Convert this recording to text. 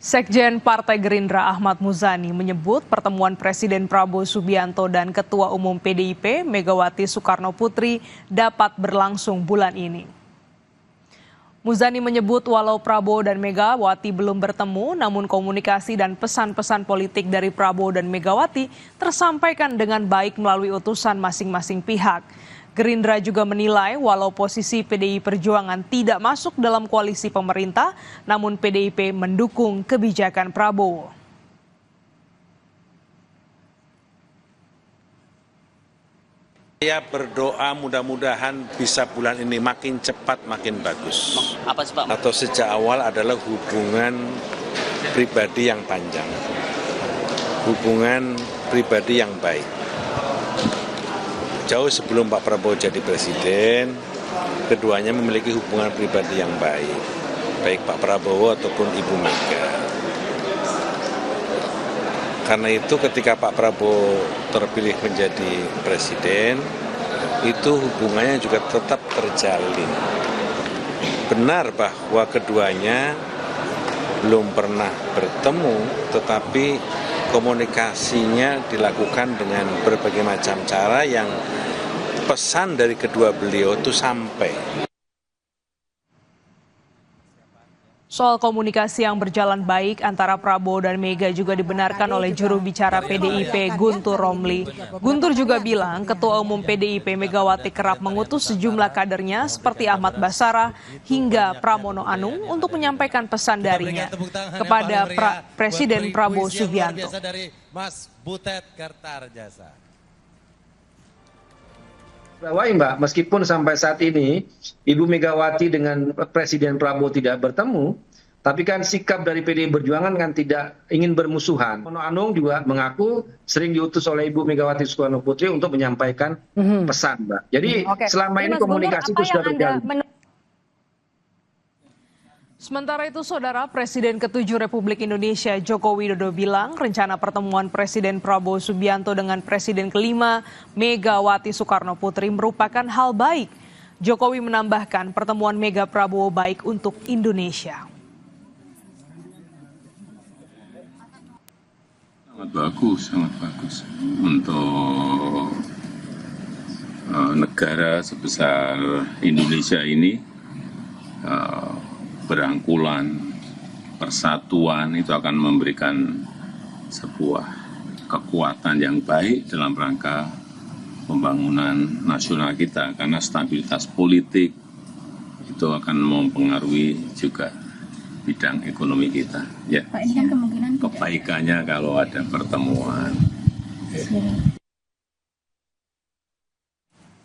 Sekjen Partai Gerindra Ahmad Muzani menyebut pertemuan Presiden Prabowo Subianto dan Ketua Umum PDIP Megawati Soekarno Putri dapat berlangsung bulan ini. Muzani menyebut walau Prabowo dan Megawati belum bertemu, namun komunikasi dan pesan-pesan politik dari Prabowo dan Megawati tersampaikan dengan baik melalui utusan masing-masing pihak. Gerindra juga menilai walau posisi PDI Perjuangan tidak masuk dalam koalisi pemerintah, namun PDIP mendukung kebijakan Prabowo. Saya berdoa mudah-mudahan bisa bulan ini makin cepat makin bagus. Apa sih Pak? Atau sejak awal adalah hubungan pribadi yang panjang, hubungan pribadi yang baik. Jauh sebelum Pak Prabowo jadi presiden, keduanya memiliki hubungan pribadi yang baik, baik Pak Prabowo ataupun Ibu Mega. Karena itu ketika Pak Prabowo terpilih menjadi presiden, itu hubungannya juga tetap terjalin. Benar bahwa keduanya belum pernah bertemu, tetapi komunikasinya dilakukan dengan berbagai macam cara yang pesan dari kedua beliau itu sampai. Soal komunikasi yang berjalan baik antara Prabowo dan Mega juga dibenarkan oleh juru bicara PDIP Guntur Romli. Guntur juga bilang Ketua Umum PDIP Megawati kerap mengutus sejumlah kadernya seperti Ahmad Basarah hingga Pramono Anung untuk menyampaikan pesan darinya kepada Presiden Prabowo Subianto. Mbak, meskipun sampai saat ini Ibu Megawati dengan Presiden Prabowo tidak bertemu, tapi kan sikap dari PDI Perjuangan kan tidak ingin bermusuhan. Pramono Anung juga mengaku sering diutus oleh Ibu Megawati Soekarno Putri untuk menyampaikan pesan, Mbak. Jadi selama ini komunikasi itu sudah berjalan. Sementara itu, Saudara, Presiden ke-7 Republik Indonesia Joko Widodo bilang rencana pertemuan Presiden Prabowo Subianto dengan Presiden ke-5 Megawati Soekarno Putri merupakan hal baik. Jokowi menambahkan pertemuan Mega Prabowo baik untuk Indonesia. Sangat bagus untuk negara sebesar Indonesia ini. Berangkulan, persatuan itu akan memberikan sebuah kekuatan yang baik dalam rangka pembangunan nasional kita, karena stabilitas politik itu akan mempengaruhi juga bidang ekonomi kita. Ya, kebaikannya kalau ada pertemuan.